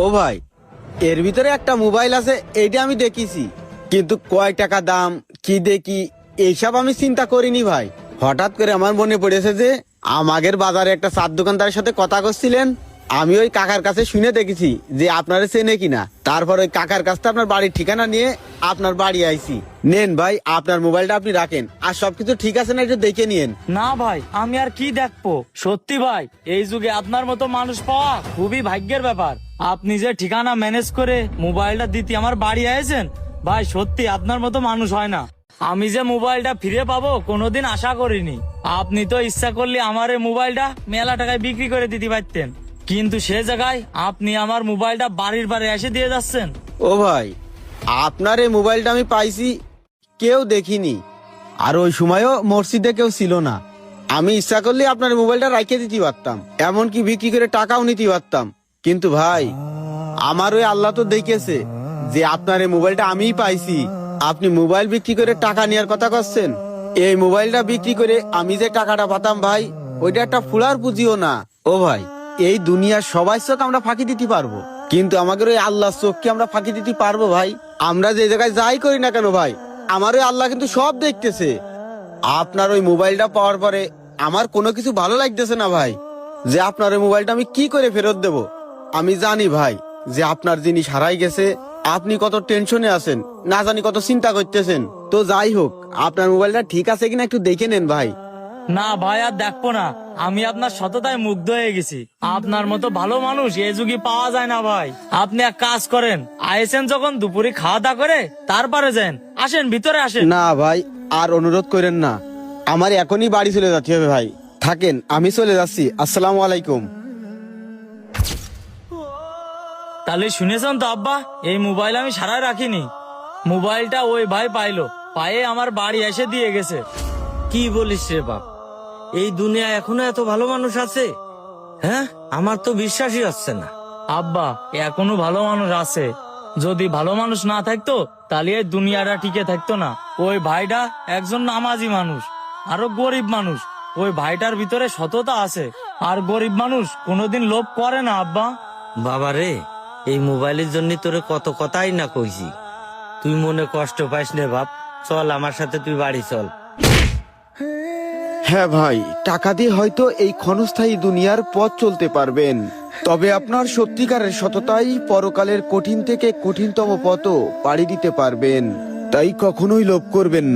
ও ভাই, এর ভিতরে একটা মোবাইল আছে, এইটা আমি দেখিছি, কিন্তু কয় টাকা দাম কি দেখি এইসব আমি চিন্তা করিনি ভাই। হঠাৎ করে আমার মনে পড়েছে যে আমাদের বাজারে একটা চার দোকানদারের সাথে কথা করছিলেন। আমি ওই কাকার কাছে শুনে দেখেছি যে আপনারা চেনে কিনা। তারপর ওই কাকার কাছ থেকে আপনার বাড়ির ঠিকানা নিয়ে আপনার বাড়ি আইছি। নেন ভাই, আপনার মোবাইলটা আপনি রাখেন, আর সবকিছু ঠিক আছে না একটু দেখে নিয়েন। না ভাই, আমি আর কি দেখবো। সত্যি ভাই, এই যুগে আপনার মতো মানুষ পাওয়া খুবই ভাগ্যের ব্যাপার। আপনি যে ঠিকানা ম্যানেজ করে মোবাইলটা দিতে আমার বাড়ি আয়েছেন, ভাই সত্যি আপনার মতো মানুষ হয় না। আমি যে মোবাইলটা ফিরে পাবো কোনোদিন আশা করিনি। আপনি তো ইচ্ছা করলে আমার এই মোবাইলটা মেলা টাকায় বিক্রি করে দিতে পারতেন, কিন্তু সে জায়গায় আপনি আমার মোবাইলটা বাড়ির বাড়ি এসে দিয়ে যাচ্ছেন। ও ভাই, আপনার এই মোবাইলটা আমি পাইছি, কেউ দেখিনি, আর ওই সময়ও মসজিদে কেউ ছিল না। আমি ইচ্ছা করলে আপনার এই মোবাইলটা রাখিয়ে দিতে পারতাম, এমনকি বিক্রি করে টাকাও নিতে পারতাম। কিন্তু ভাই, আমার ওই আল্লাহ তো দেখেছে যে আপনার এই মোবাইলটা আমিই পাইছি। আপনি মোবাইল বিক্রি করে টাকা নেওয়ার কথা করছেন। এই মোবাইলটা বিক্রি করে আমি যে টাকাটা পাতাম ভাই, ওইটা একটা ফুলার পুঁজিও না। ও ভাই, এই দুনিয়ার সবাই চোখ আমরা ফাঁকি দিতে পারবো, কিন্তু আমাদের ওই আল্লাহর চোখকে আমরা ফাঁকি দিতে পারবো ভাই? আমরা যে জায়গায় যাই করি না কেন ভাই, আমার ওই আল্লাহ কিন্তু সব দেখতেছে। আপনার ওই মোবাইলটা পাওয়ার পরে আমার কোনো কিছু ভালো লাগতেছে না ভাই, যে আপনার ওই মোবাইলটা আমি কি করে ফেরত দেব। আমি জানি ভাই যে আপনার জিনিস হারাই গেছে, আপনি কত টেনশনে আছেন, না জানি কত চিন্তা করতেছেন। তো যাই হোক, আপনার মোবাইলটা ঠিক আছে কিনা একটু দেখে নেন ভাই। না ভাই, আর দেখবো না। আমি আপনার সততায় মুগ্ধ হয়ে গেছি। আপনার মতো ভালো মানুষ এই যুগে পাওয়া যায় না ভাই। আপনি এক কাজ করেন, আইসেন যখন দুপুরে খাওয়া দাওয়া করে তারপরে যান। আসেন, ভিতরে আসেন। না ভাই, আর অনুরোধ করেন না, আমার এখনই বাড়ি চলে যেতে হবে ভাই। থাকেন, আমি চলে যাচ্ছি। আসসালামু আলাইকুম। তাহলে শুনেছেন তো আব্বা, এই মোবাইল আমি সারায় রাখিনি। মোবাইলটা ওই ভাই পাইলো, পায়ে আমার বাড়ি এসে দিয়ে গেছে। কি বলিস রে বাপ, এই দুনিয়া এখনো এত ভালো মানুষ আছে? হ্যাঁ, আমার তো বিশ্বাসই হচ্ছে না। আব্বা, এখনো ভালো মানুষ আছে। যদি ভালো মানুষ না থাকতো তাহলে এই দুনিয়াটা টিকে থাকতো না। ওই ভাইটা একজন নামাজি মানুষ, আরো গরিব মানুষ। ওই ভাইটার ভিতরে সততা আছে, আর গরিব মানুষ কোনোদিন লোভ করে না আব্বা। বাবা রে, এই মোবাইলের জন্য তোরে কত কথাই না কইছি। তুই মনে কষ্ট পাইস নে বাপ, চল আমার সাথে, তুই বাড়ি চল। হ্যাঁ ভাই, টাকা দিয়ে হয়তো এই ক্ষণস্থায়ী দুনিয়ার পথ চলতে পারবেন, তবে আপনার সত্যিকারের সততাই পরকালের কঠিন থেকে কঠিনতম পথও পাড়ি দিতে পারবেন। তাই কখনোই লোভ করবেন না।